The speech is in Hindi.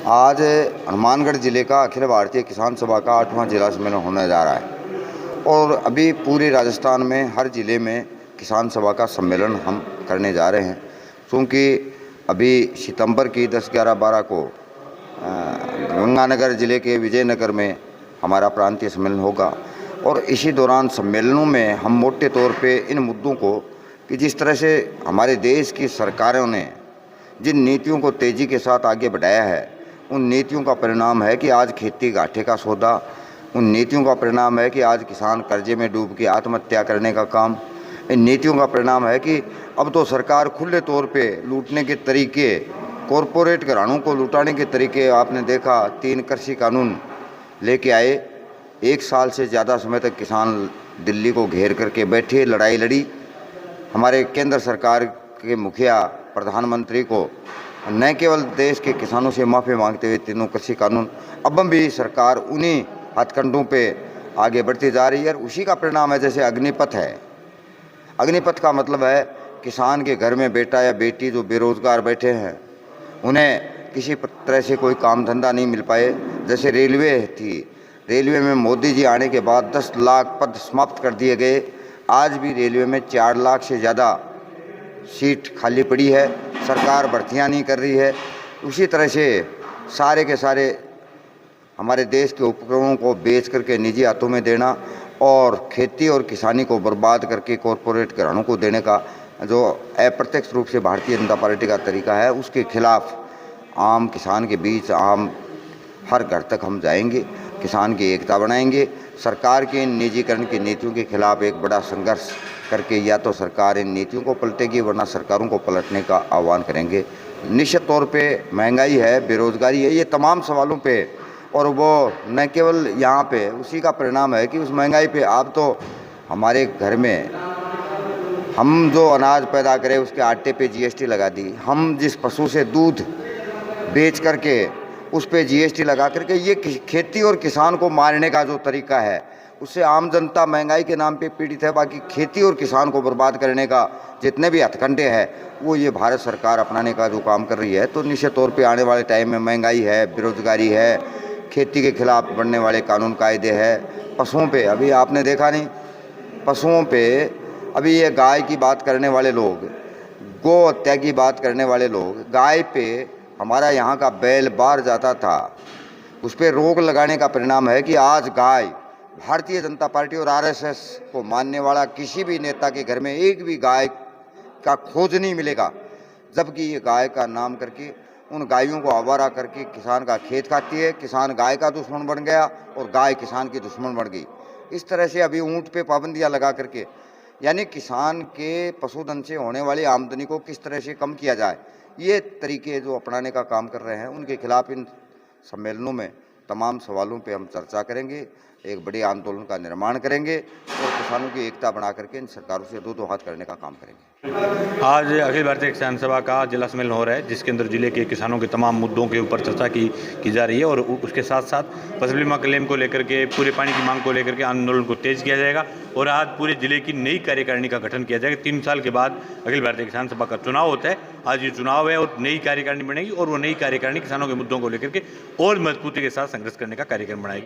आज हनुमानगढ़ जिले का अखिल भारतीय किसान सभा का 8वां जिला सम्मेलन होने जा रहा है और अभी पूरे राजस्थान में हर ज़िले में किसान सभा का सम्मेलन हम करने जा रहे हैं, क्योंकि अभी सितंबर की 10, 11, 12 को गंगानगर ज़िले के विजयनगर में हमारा प्रांतीय सम्मेलन होगा। और इसी दौरान सम्मेलनों में हम मोटे तौर पे इन मुद्दों को कि जिस तरह से हमारे देश की सरकारों ने जिन नीतियों को तेज़ी के साथ आगे बढ़ाया है, उन नीतियों का परिणाम है कि आज खेती घाटे का सौदा, उन नीतियों का परिणाम है कि आज किसान कर्जे में डूब के आत्महत्या करने का काम, इन नीतियों का परिणाम है कि अब तो सरकार खुले तौर पे लूटने के तरीके, कॉरपोरेट घरानों को लुटाने के तरीके आपने देखा। 3 कृषि कानून लेके आए, 1 साल से ज़्यादा समय तक किसान दिल्ली को घेर करके बैठे, लड़ाई लड़ी। हमारे केंद्र सरकार के मुखिया प्रधानमंत्री को न केवल देश के किसानों से माफ़ी मांगते हुए 3 कृषि कानून, अब भी सरकार उन्हीं हथकंडों पे आगे बढ़ती जा रही है। और उसी का परिणाम है जैसे अग्निपथ है। अग्निपथ का मतलब है किसान के घर में बेटा या बेटी जो बेरोजगार बैठे हैं, उन्हें किसी तरह से कोई काम धंधा नहीं मिल पाए। जैसे रेलवे थी, रेलवे में मोदी जी आने के बाद 10 लाख पद समाप्त कर दिए गए। आज भी रेलवे में 4 लाख से ज़्यादा सीट खाली पड़ी है, सरकार भर्तियां नहीं कर रही है। उसी तरह से सारे के सारे हमारे देश के उपकरणों को बेच करके निजी हाथों में देना और खेती और किसानी को बर्बाद करके कॉरपोरेट घरानों को देने का जो अप्रत्यक्ष रूप से भारतीय जनता पार्टी का तरीका है, उसके खिलाफ आम किसान के बीच हर घर तक हम जाएंगे, किसान की एकता बनाएंगे। सरकार के इन निजीकरण की नीतियों के खिलाफ एक बड़ा संघर्ष करके या तो सरकार इन नीतियों को पलटेगी, वरना सरकारों को पलटने का आह्वान करेंगे। निश्चित तौर पे महंगाई है, बेरोजगारी है, ये तमाम सवालों पे, और वो न केवल यहाँ पे, उसी का परिणाम है कि उस महंगाई पे आप तो हमारे घर में हम जो अनाज पैदा करें उसके आटे पे जीएसटी लगा दी, हम जिस पशु से दूध बेच करके उस पे जीएसटी लगा करके, ये खेती और किसान को मारने का जो तरीका है, उससे आम जनता महंगाई के नाम पे पीड़ित है। बाकी खेती और किसान को बर्बाद करने का जितने भी हथकंडे हैं, वो ये भारत सरकार अपनाने का जो काम कर रही है। तो निश्चित तौर पे आने वाले टाइम में महंगाई है, बेरोजगारी है, खेती के खिलाफ बनने वाले कानून कायदे है, पशुओं पे अभी आपने देखा नहीं, पशुओं पे अभी ये गाय की बात करने वाले लोग, गौ हत्या की बात करने वाले लोग, गाय पे हमारा यहाँ का बैल बाहर जाता था, उस पर रोक लगाने का परिणाम है कि आज गाय भारतीय जनता पार्टी और आरएसएस को मानने वाला किसी भी नेता के घर में एक भी गाय का खोज नहीं मिलेगा, जबकि ये गाय का नाम करके उन गायों को आवारा करके किसान का खेत खाती है। किसान गाय का दुश्मन बन गया और गाय किसान की दुश्मन बन गई। इस तरह से अभी ऊँट पे पाबंदियाँ लगा करके, यानी किसान के पशुधन से होने वाली आमदनी को किस तरह से कम किया जाए, ये तरीके जो अपनाने का काम कर रहे हैं, उनके खिलाफ इन सम्मेलनों में तमाम सवालों पे हम चर्चा करेंगे, एक बड़े आंदोलन का निर्माण करेंगे और किसानों की एकता बना करके इन सरकारों से दो हाथ करने का काम करेंगे। आज अखिल भारतीय किसान सभा का जिला सम्मेलन हो रहा है, जिसके अंदर जिले के किसानों के तमाम मुद्दों के ऊपर चर्चा की जा रही है और उसके साथ साथ फसल बीमा क्लेम को लेकर के, पूरे पानी की मांग को लेकर के आंदोलन को तेज किया जाएगा और आज पूरे जिले की नई कार्यकारिणी का गठन किया जाएगा। 3 साल के बाद अखिल भारतीय किसान सभा का चुनाव होता है। आज ये चुनाव है और नई कार्यकारिणी बनेगी और वो नई कार्यकारिणी किसानों के मुद्दों को लेकर के और मजबूती के साथ संघर्ष करने का कार्यक्रम बनाएगी।